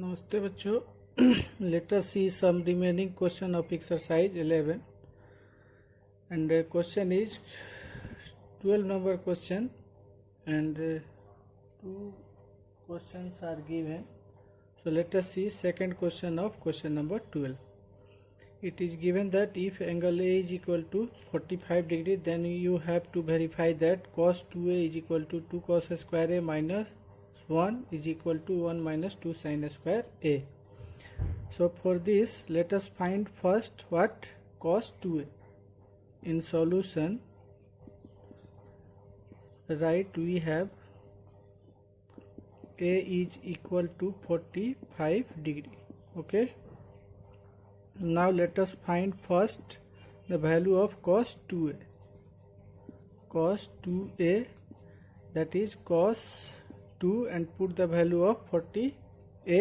नमस्ते बच्चों. Let us see some remaining question of exercise 11, and question is 12 number question, and two questions are given. So let us see second question of question number 12. It is given that if angle A is equal to 45 degree, then you have to verify that cos 2A is equal to 2 cos square A minus 1 is equal to 1 minus 2 sin square A. So for this, let us find first what cos 2A. In solution, right, we have A is equal to 45 degree. Okay. Now let us find first the value of cos 2A. Cos 2A, that is cos 2, and put the value of 40A,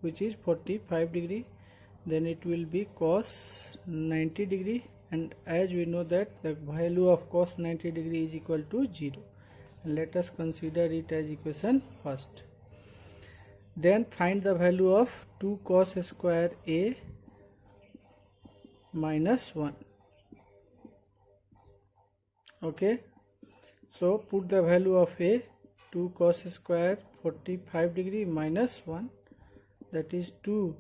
which is 45 degree. Then it will be cos 90 degree, and as we know that the value of cos 90 degree is equal to 0. And let us consider it as equation first. Then find the value of 2 cos square A minus 1. Okay, so put the value of A, 2 cos square 45 degree minus 1, that is 2,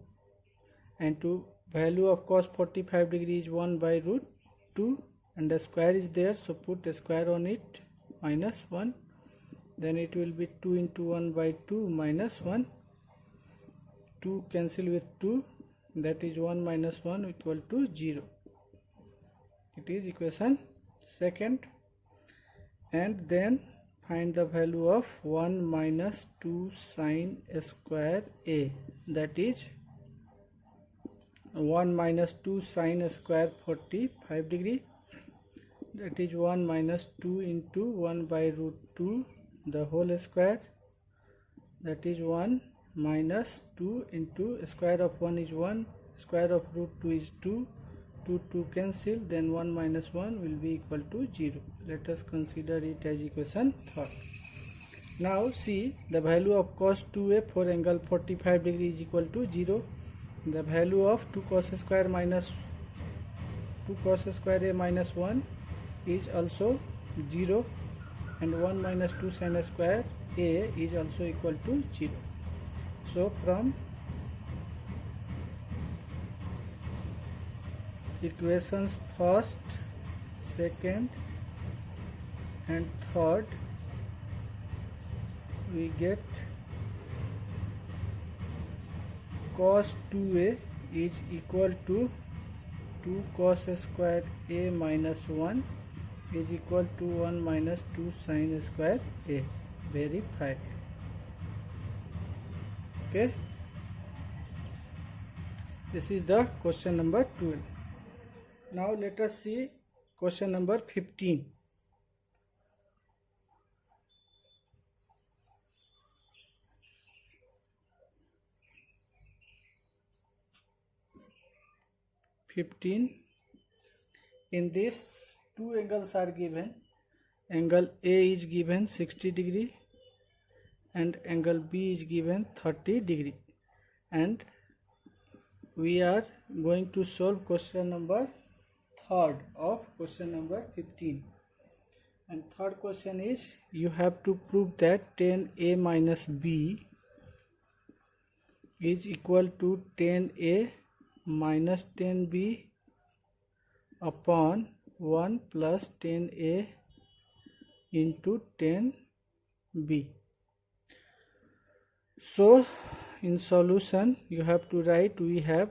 and to value of cos 45 degree is 1 by root 2, and the square is there, so put a square on it, minus 1. Then it will be 2 into 1 by 2 minus 1, 2 cancel with 2, that is 1 minus 1 equal to 0. It is equation second. And then find the value of 1 minus 2 sin square A, that is 1 minus 2 sin square 45 degree, that is 1 minus 2 into 1 by root 2 the whole square, that is 1 minus 2 into square of 1 is 1, square of root 2 is 2, 2 cancel, then 1 minus 1 will be equal to 0. Let us consider it as equation third. Now see the value of cos 2A for angle 45 degree is equal to 0. The value of 2 cos square minus 2 cos square A minus 1 is also 0, and 1 minus 2 sin square A is also equal to 0. So from equations first, second and third, we get cos 2A is equal to 2 cos square A minus 1 is equal to 1 minus 2 sin square A. Verify. Okay, this is the question number 12. Now let us see question number 15. In this, two angles are given. Angle A is given 60 degree and angle B is given 30 degree, and we are going to solve question number third of question number 15. And third question is, you have to prove that tan A minus B is equal to tan A minus tan B upon 1 plus tan A into tan B. So in solution you have to write, we have,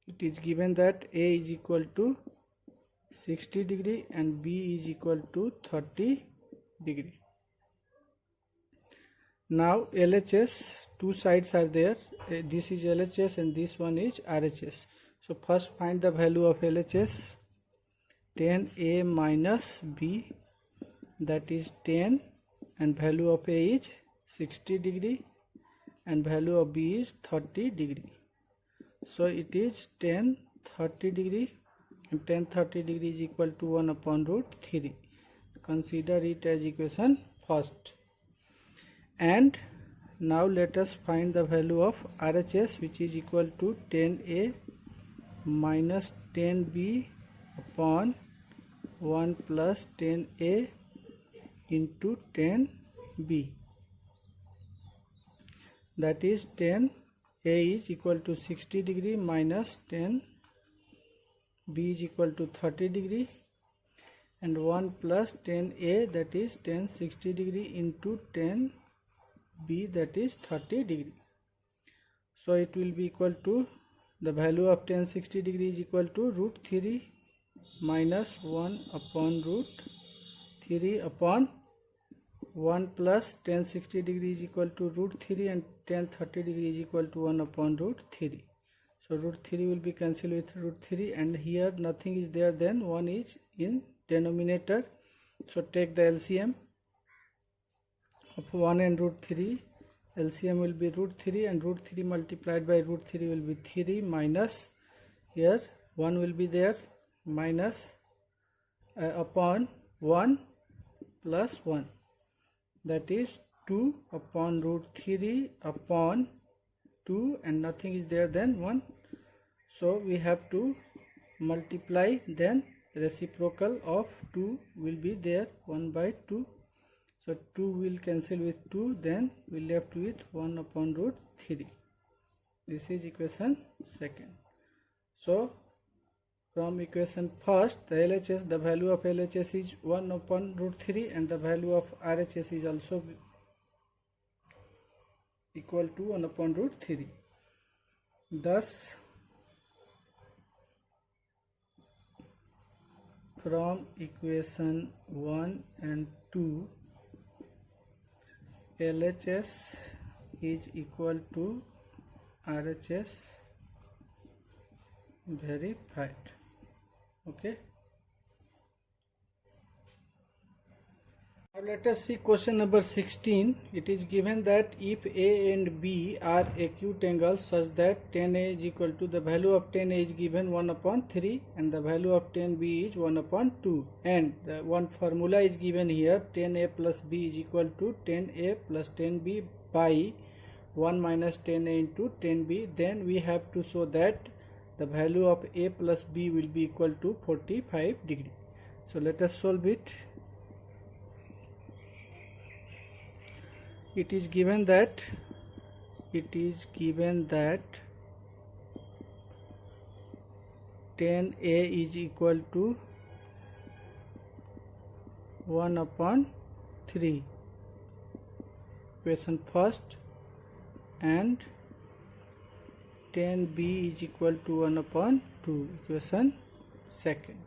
it is given that A is equal to 60 degree and B is equal to 30 degree. Now LHS, two sides are there, this is LHS and this one is RHS. So first find the value of LHS. Tan A minus B, that is 10, and value of A is 60 degree and value of B is 30 degree. So it is tan 30 degree, and tan 30 degree is equal to 1 upon root 3. Consider it as equation first. And Now let us find the value of RHS, which is equal to 10A minus 10B upon 1 plus 10A into 10B. That is 10A is equal to 60 degree minus 10B is equal to 30 degree, and 1 plus 10A, that is 10 60 degree into 10B, that is 30 degree. So it will be equal to, the value of 10 60 degree is equal to root 3 minus 1 upon root 3 upon 1 plus 10 60 degree is equal to root 3, and 10 30 degree is equal to 1 upon root 3. So root 3 will be cancelled with root 3, and here nothing is there, then 1 is in denominator. So take the LCM of 1 and root 3. LCM will be root 3, and root 3 multiplied by root 3 will be 3 minus, here 1 will be there, minus upon 1 plus 1, that is 2 upon root 3 upon 2, and nothing is there, then 1. So we have to multiply, then reciprocal of 2 will be there, 1 by 2. So 2 will cancel with 2, then we left with 1 upon root 3. This is equation second. So from equation first, the LHS, the value of LHS is 1 upon root 3, and the value of RHS is also equal to 1 upon root 3. Thus, from equation 1 and 2, LHS is equal to RHS verified. Okay. Now let us see question number 16. It is given that if A and B are acute angles such that 10A is equal to, the value of 10A is given 1 upon 3, and the value of 10B is 1 upon 2, and the one formula is given here, 10A plus B is equal to 10A plus 10B by 1 minus 10A into 10B. Then we have to show that the value of A plus B will be equal to 45 degree. So let us solve it. It is given that 10A is equal to 1 upon 3, equation first, and 10B is equal to 1 upon 2, equation second.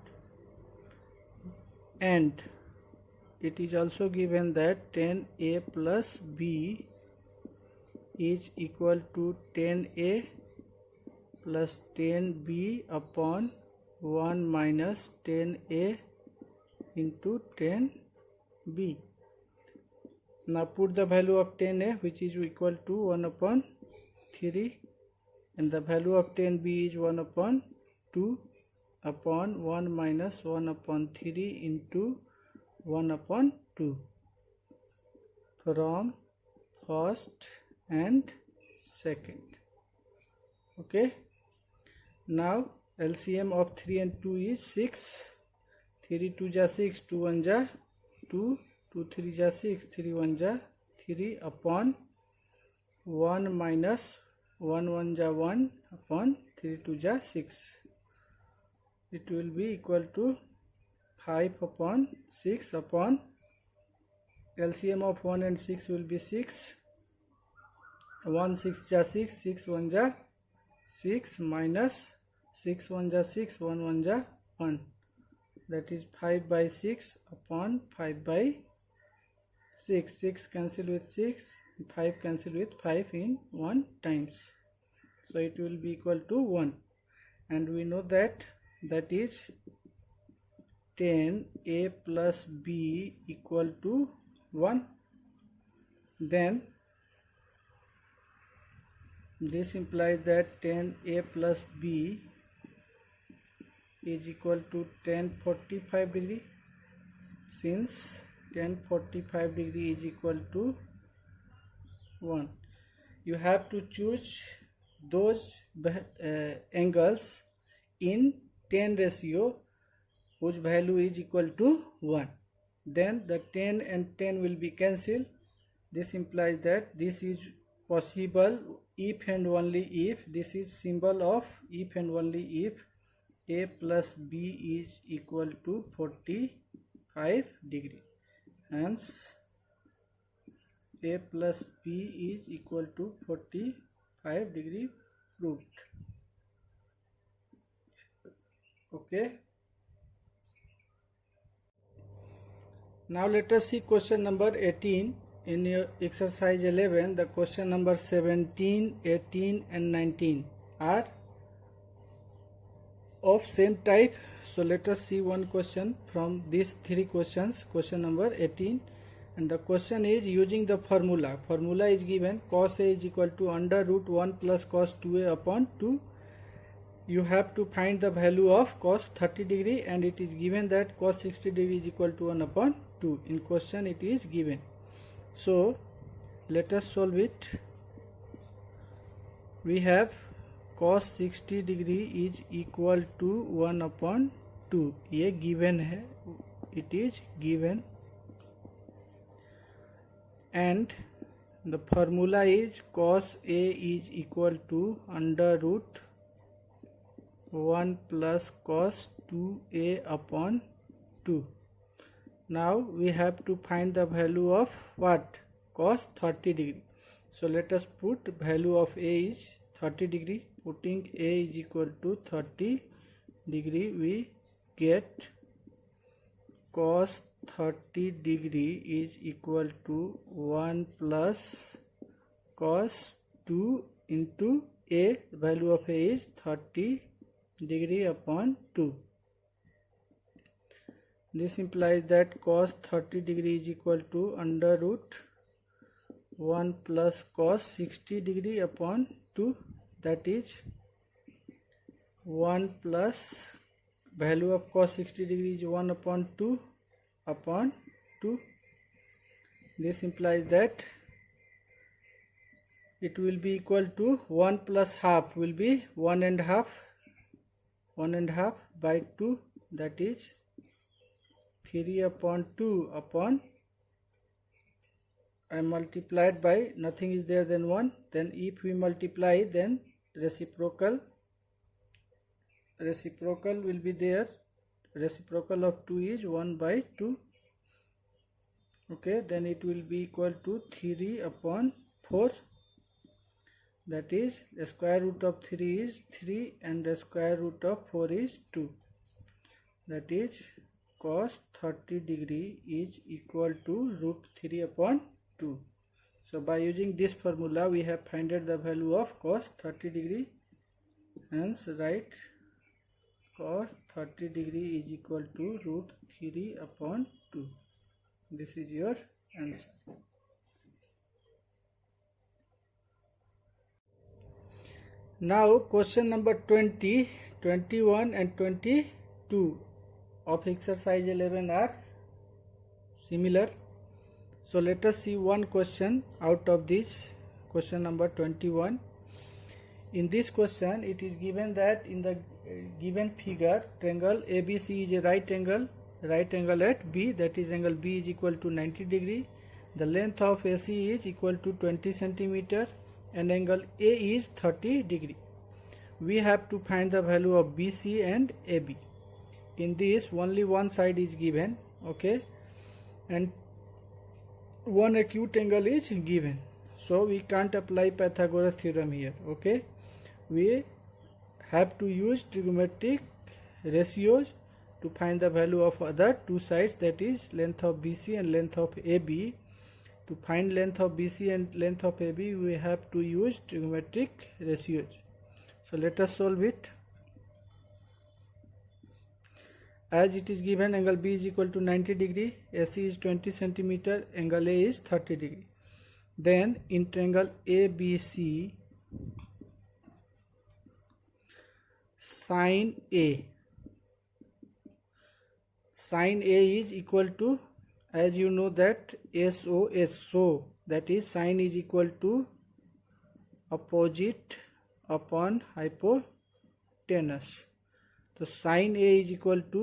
And it is also given that 10A plus B is equal to 10A plus 10B upon 1 minus 10A into 10B. Now put the value of 10A, which is equal to 1 upon 3, and the value of 10B is 1 upon 2 upon 1 minus 1 upon 3 into 1 upon 2 from first and second. Okay. Now LCM of 3 and 2 is 6. 3 2 ja 6, 2 1 ja 2, 2 3 ja 6, 3 1 ja 3 upon 1 minus 1 1 ja 1 upon 3 2 ja 6. It will be equal to 5 upon 6 upon LCM of 1 and 6 will be 6. 1 6 ja 6, 6 1 ja 6 minus 6 1 ja 6, 1 1 ja 1. That is 5 by 6 upon 5 by 6. 6 cancel with 6, 5 cancel with 5 in 1 times. So it will be equal to 1. And we know that is 10A plus B equal to 1. Then this implies that 10A plus B is equal to 1045 degree, since 1045 degree is equal to 1. you have to choose those angles in 10 ratio whose value is equal to 1. Then the 10 and 10 will be cancelled. This implies that this is possible if and only if, this is symbol of if and only if a plus b is equal to 45 degree. Hence a plus b is equal to 45 degree proved. Okay. Now let us see question number 18. In your exercise 11, the question number 17, 18 and 19 are of same type. So let us see one question from these three questions. Question number 18, and the question is using the formula. Formula is given cos A is equal to under root 1 plus cos 2A upon 2. You have to find the value of cos 30 degree, and it is given that cos 60 degree is equal to 1 upon 2. In question it is given. So let us solve it. We have cos 60 degree is equal to 1 upon 2. ये given है, it is given, and the formula is cos A is equal to under root 1 plus cos 2A upon 2. Now we have to find the value of what? Cos 30 degree. So let us put value of A is 30 degree. Putting A is equal to 30 degree, we get cos 30 degree is equal to 1 plus cos 2 into A, value of A is 30 degree upon 2. This implies that cos 30 degree is equal to under root 1 plus cos 60 degree upon 2, that is 1 plus value of cos 60 degree is 1 upon 2 upon 2. This implies that it will be equal to 1 plus half will be 1 and half by 2, that is 3 upon 2 upon, I multiplied by, nothing is there than 1, then if we multiply, then reciprocal will be there. Reciprocal of 2 is 1 by 2. Okay, then it will be equal to 3 upon 4, that is the square root of 3 is 3 and the square root of 4 is 2, that is cos 30 degree is equal to root 3 upon 2. So by using this formula we have found the value of cos 30 degree. Hence write cos 30 degree is equal to root 3 upon 2. This is your answer. Now question number 20, 21 and 22 of exercise 11 are similar. So let us see one question out of this. Question number 21. In this question it is given that in the given figure triangle ABC is a right angle at B, that is angle B is equal to 90 degree. The length of AC is equal to 20 centimeter and angle A is 30 degree. We have to find the value of BC and AB. In this only one side is given, okay, and one acute angle is given, so we can't apply Pythagoras theorem here. Okay, we have to use trigonometric ratios to find the value of other two sides, that is length of BC and length of AB. To find length of BC and length of AB we have to use trigonometric ratios. So let us solve it. As it is given, angle B is equal to 90 degree, AC is 20 centimeter, angle A is 30 degree. Then in triangle ABC, sine A is equal to, as you know that SOH, so that is sine is equal to opposite upon hypotenuse. So sin A is equal to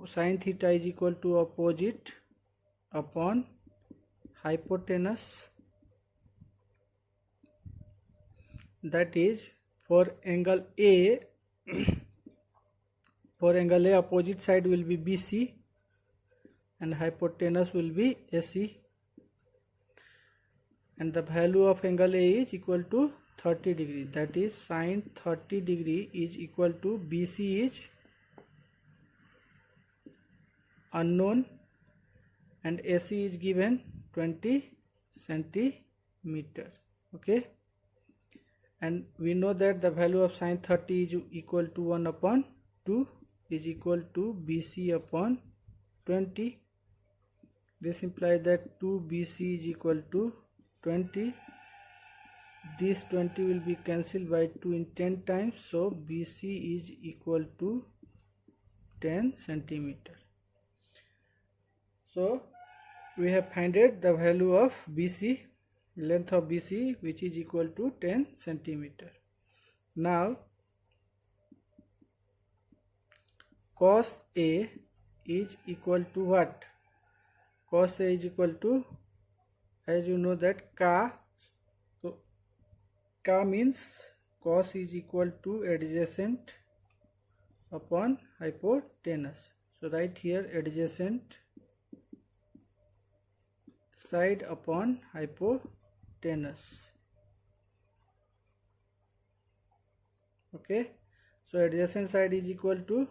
sin theta is equal to opposite upon hypotenuse. That is, for angle A, for angle A, opposite side will be BC and hypotenuse will be AC, and the value of angle A is equal to 30 degree. That is, sin 30 degree is equal to BC is unknown and AC is given 20 centimeter. Okay, and we know that the value of sin 30 is equal to 1 upon 2 is equal to BC upon 20. This implies that 2 BC is equal to 20. This 20 will be cancelled by 2 in 10 times, so BC is equal to 10 centimeter. So we have found the value of BC, length of BC, which is equal to 10 centimeter. Now cos A is equal to what? Cos A is equal to, as you know, that ka. So ka means cos is equal to adjacent upon hypotenuse. So write here adjacent side upon hypotenuse. Okay, so adjacent side is equal to,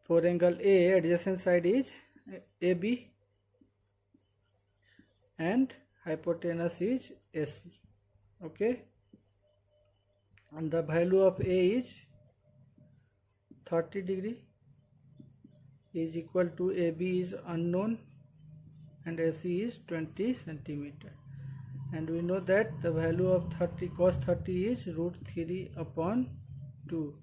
for angle A, adjacent side is AB and hypotenuse is AC. Okay, and the value of A is 30 degree is equal to AB is unknown and AC is 20 centimeter, and we know that the value of 30 cos 30 is root 3 upon 2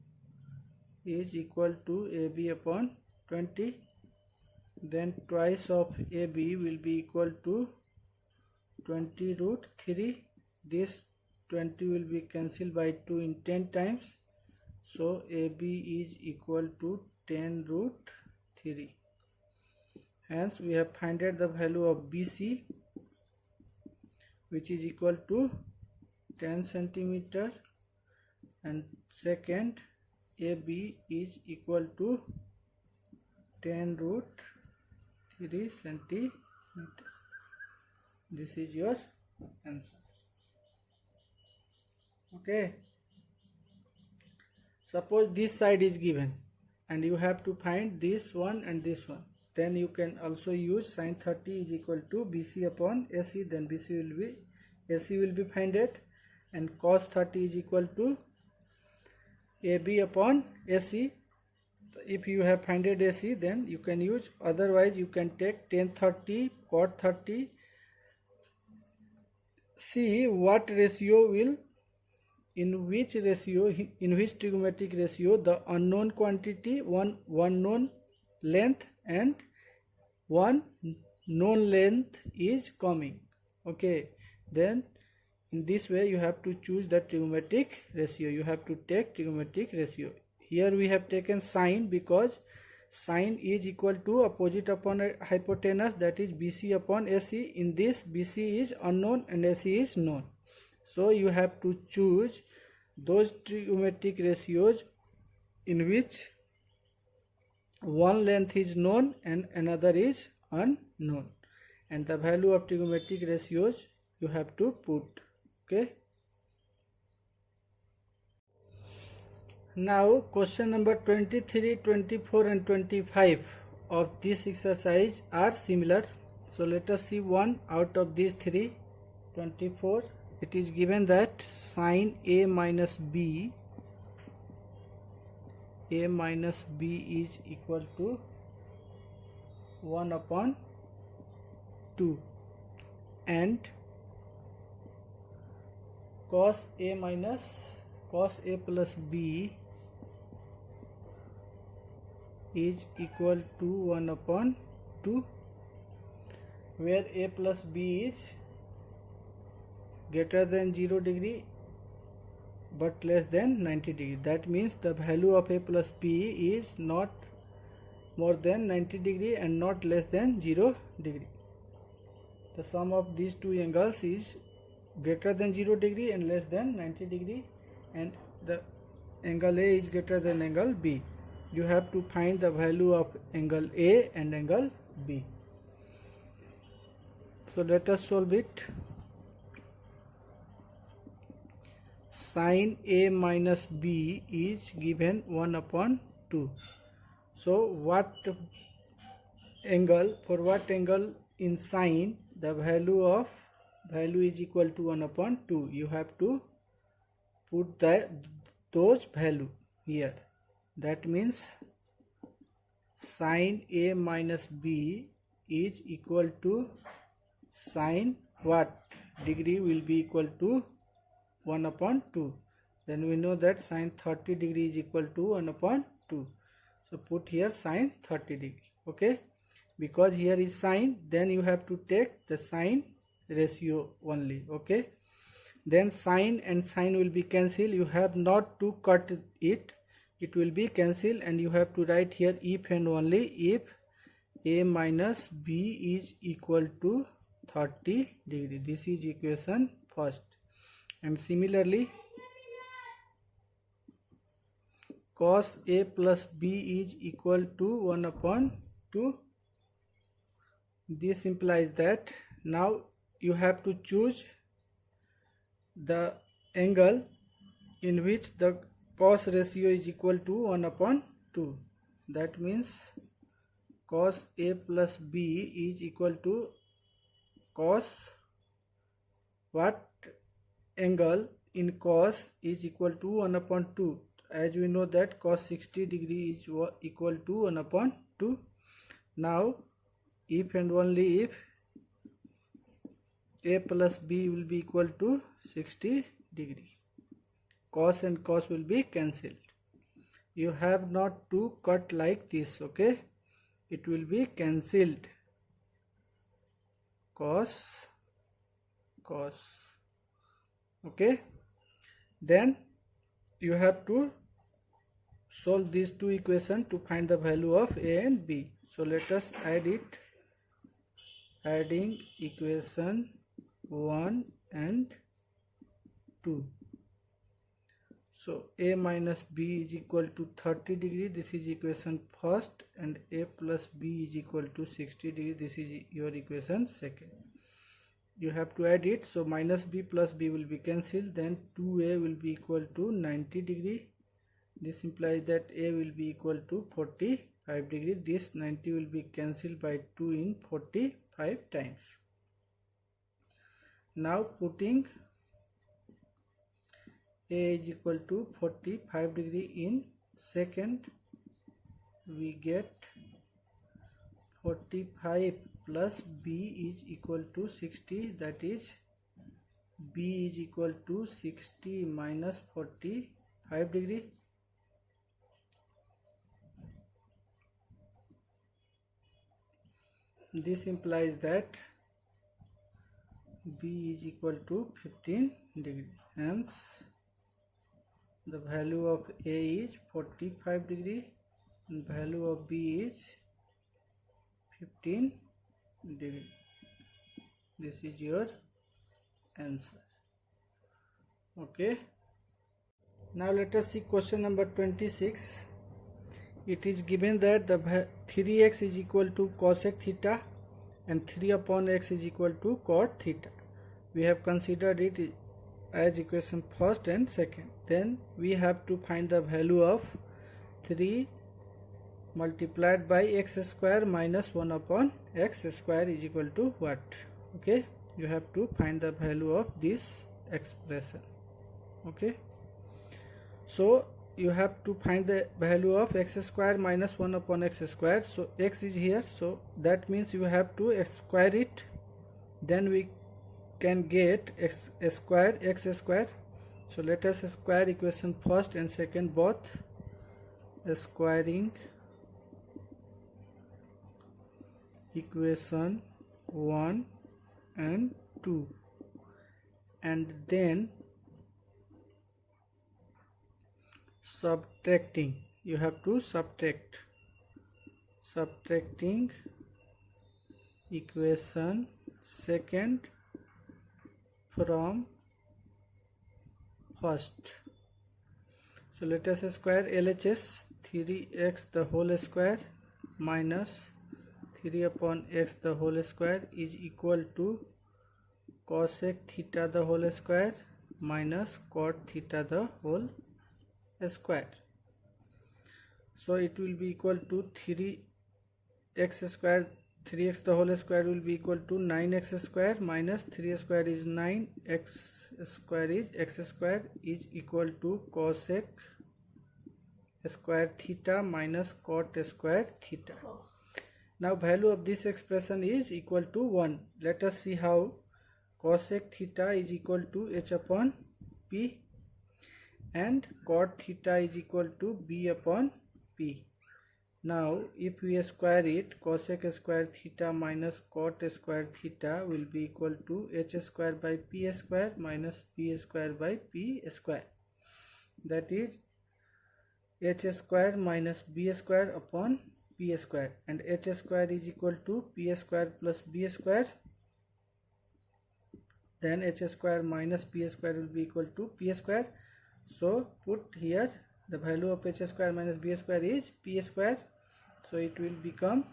is equal to AB upon 20. Then twice of AB will be equal to 20 root 3. This 20 will be cancelled by 2 in 10 times, so AB is equal to 10 root 3. Hence we have found the value of BC, which is equal to 10 centimeter, and second AB is equal to 10 root 3 centimeter. This is your answer. Okay, suppose this side is given and you have to find this one and this one, then you can also use sin 30 is equal to BC upon AC. Then AC will be founded, and cos 30 is equal to AB upon AC. If you have founded AC, then you can use, otherwise you can take tan 30 cot 30. See what ratio will, in which trigonometric ratio the unknown quantity, one known length and one known length is coming. Okay, then in this way you have to choose the trigonometric ratio. You have to take trigonometric ratio. Here we have taken sine because sine is equal to opposite upon hypotenuse, that is BC upon AC. In this, BC is unknown and AC is known. So you have to choose those trigonometric ratios in which one length is known and another is unknown, and the value of trigonometric ratios you have to put. Okay, now question number 23, 24 and 25 of this exercise are similar. So let us see one out of these three. 24, it is given that sin A minus B is equal to 1 upon 2, and cos A plus B is equal to 1 upon 2, where A plus B is greater than 0 degree but less than 90 degree. That means the value of a plus b is not more than 90 degree and not less than 0 degree. The sum of these two angles is greater than 0 degree and less than 90 degree, and the angle A is greater than angle B. You have to find the value of angle A and angle B. So let us solve it. Sin A minus B is given 1 upon 2. So what angle, for what angle in sine the value is equal to 1 upon 2, you have to put those value here. That means sin A minus B is equal to sin what? Degree will be equal to 1 upon 2. Then we know that sin 30 degree is equal to 1 upon 2. So put here sin 30 degree. Okay, because here is sine, then you have to take the sine ratio only. Okay, then sine and sine will be cancelled. You have not to cut it, it will be cancelled, and you have to write here if and only if A minus B is equal to 30 degree. This is equation first. And similarly, cos A plus B is equal to 1 upon 2. This implies that now you have to choose the angle in which the cos ratio is equal to 1 upon 2. That means cos A plus B is equal to cos what angle in cos is equal to 1 upon 2. As we know that cos 60 degree is equal to 1 upon 2. Now if and only if A plus B will be equal to 60 degree, cos and cos will be cancelled. You have not to cut like this. Okay, it will be cancelled. Cos. Okay, then you have to solve these two equations to find the value of A and B. So let us add it. Adding equation 1 and 2. So A minus B is equal to 30 degree. This is equation first, and A plus B is equal to 60 degree. This is your equation second. You have to add it. So minus B plus B will be cancelled. Then 2A will be equal to 90 degree. This implies that A will be equal to 45 degree. This 90 will be cancelled by 2 in 45 times. Now putting A is equal to 45 degree in second, we get 45 plus B is equal to 60. That is B is equal to 60 minus 45 degree. This implies that B is equal to 15 degree. Hence the value of A is 45 degree and value of B is 15 degree. This is your answer. Okay, now let us see question number 26. It is given that the 3x is equal to cosec theta and 3 upon x is equal to cot theta. We have considered it as equation first and second. Then we have to find the value of 3 multiplied by x square minus 1 upon x square is equal to what? Okay, you have to find the value of this expression. Okay, so you have to find the value of x square minus 1 upon x square. So x is here, so that means you have to square it. Then we can get x square. So let us square equation first and second both. Squaring equation 1 and 2 and then subtracting. You have to subtracting equation second from first. So let us square LHS. 3x the whole square minus 3 upon x the whole square is equal to cosec theta the whole square minus cot theta the whole square. So it will be equal to 3x square, 3x the whole square will be equal to 9x square minus 3 square is 9, x square is x square is equal to cosec square theta minus cot square theta. Now value of this expression is equal to 1. Let us see how. Cosec theta is equal to h upon p and cot theta is equal to b upon p. Now if we square it, cosec square theta minus cot square theta will be equal to h square by p square minus p square by p square. That is h square minus b square upon p square, and h square is equal to p square plus b square. Then h square minus p square will be equal to p square. So put here the value of h square minus b square is p square. So it will become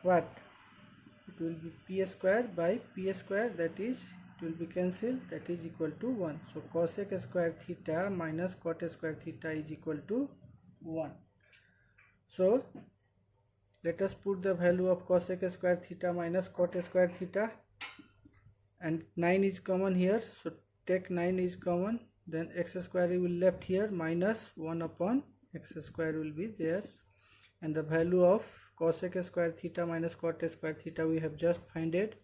what? It will be p square by p square, that is it will be cancelled, that is equal to 1. So cosec square theta minus cot square theta is equal to 1. So let us put the value of cosec square theta minus cot square theta, and 9 is common here, so take 9 is common, then x square will left here minus 1 upon x square will be there, and the value of cosec square theta minus cot square theta we have just found it,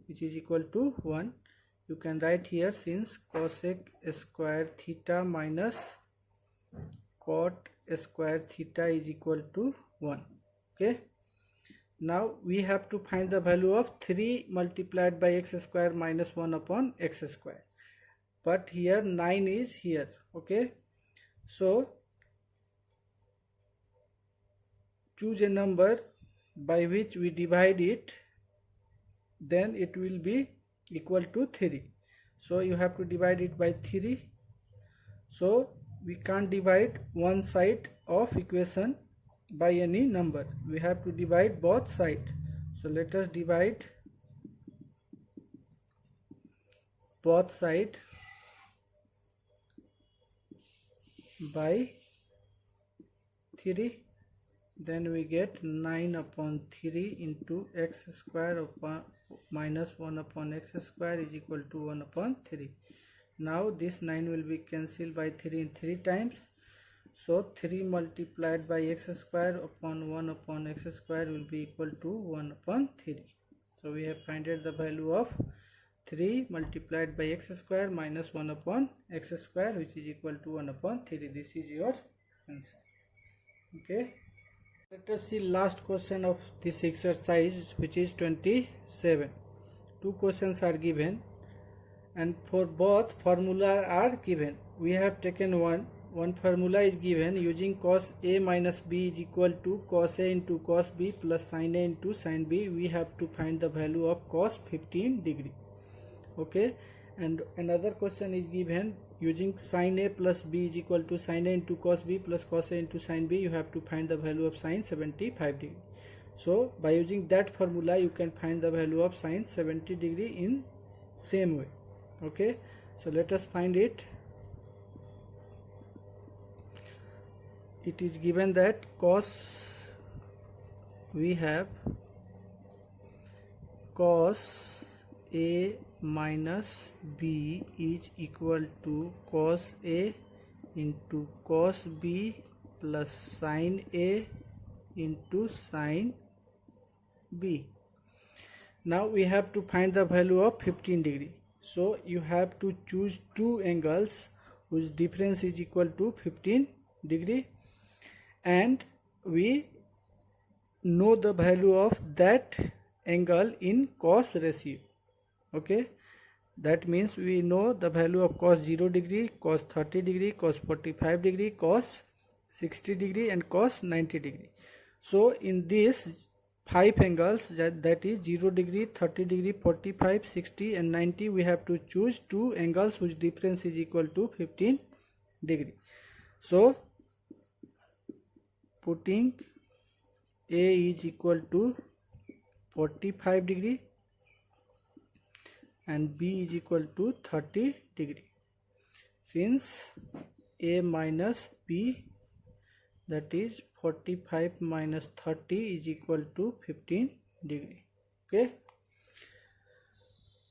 which is equal to 1. You can write here, since cosec square theta minus cot square theta is equal to 1. Okay, now we have to find the value of 3 multiplied by x square minus 1 upon x square, but here 9 is here. Okay, so choose a number by which we divide it, then it will be equal to 3. So you have to divide it by 3. So we can't divide one side of equation by any number, we have to divide both sides. So let us divide both sides by 3. Then we get 9 upon 3 into x square upon minus 1 upon x square is equal to 1 upon 3. Now this 9 will be cancelled by 3 in 3 times. So 3 multiplied by x square upon 1 upon x square will be equal to 1 upon 3. So we have found the value of 3 multiplied by x square minus 1 upon x square, which is equal to 1 upon 3. This is your answer. Okay. Let us see last question of this exercise, which is 27. 2 questions are given and for both formula are given. We have taken one formula is given using cos a minus b is equal to cos a into cos b plus sin a into sin b. We have to find the value of cos 15 degree. Okay, and another question is given using sin a plus b is equal to sin a into cos b plus cos a into sin b. You have to find the value of sin 75 degree. So by using that formula you can find the value of sin 70 degree in same way. Okay, so let us find it. It is given that we have cos a minus b is equal to cos a into cos b plus sin a into sin b. Now we have to find the value of 15 degree. So you have to choose two angles whose difference is equal to 15 degree, and we know the value of that angle in cos ratio. Okay, That means we know the value of cos 0 degree, cos 30 degree, cos 45 degree, cos 60 degree and cos 90 degree. So in these 5 angles, that is 0 degree, 30 degree, 45, 60 and 90, we have to choose 2 angles whose difference is equal to 15 degree. So putting A is equal to 45 degree and B is equal to 30 degree. Since A minus B, that is 45 minus 30 is equal to 15 degree. Okay.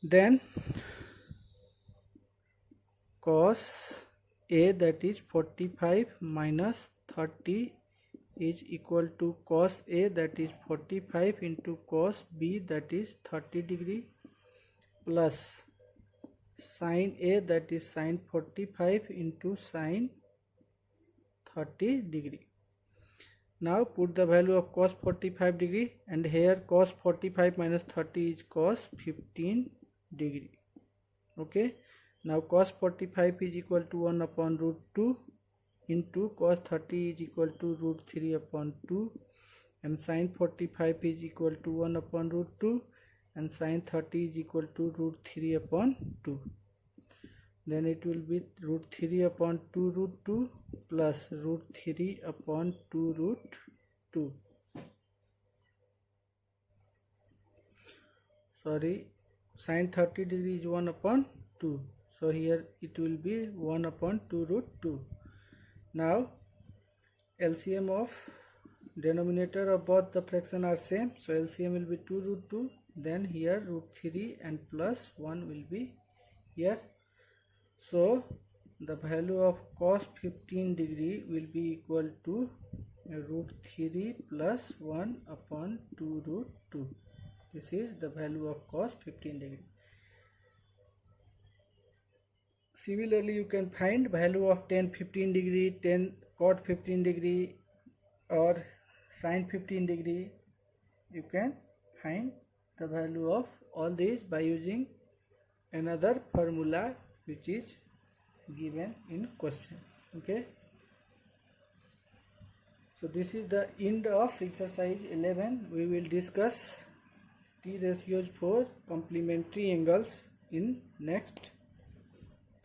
Then cos A, that is 45 minus 30 is equal to cos A, that is 45 into cos B, that is 30 degree, plus sin A, that is sin 45 into sin 30 degree. Now put the value of cos 45 degree, and here cos 45 minus 30 is cos 15 degree. Okay. Now cos 45 is equal to 1 upon root 2 into cos 30 is equal to root 3 upon 2, and sin 45 is equal to 1 upon root 2 and sin 30 is equal to root 3 upon 2. Then it will be root 3 upon 2 root 2 plus root 3 upon 2 root 2. Sorry, sin 30 degree is 1 upon 2. So here it will be 1 upon 2 root 2. Now LCM of denominator of both the fraction are same. So LCM will be 2 root 2. Then here root 3 and plus 1 will be here. So the value of cos 15 degree will be equal to root 3 plus 1 upon 2 root 2. This is the value of cos 15 degree. Similarly, you can find value of tan 15 degree, tan cot 15 degree or sin 15 degree. You can find the value of all these by using another formula which is given in question. Okay. So this is the end of exercise 11. We will discuss T ratios for complementary angles in next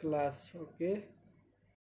class. Okay.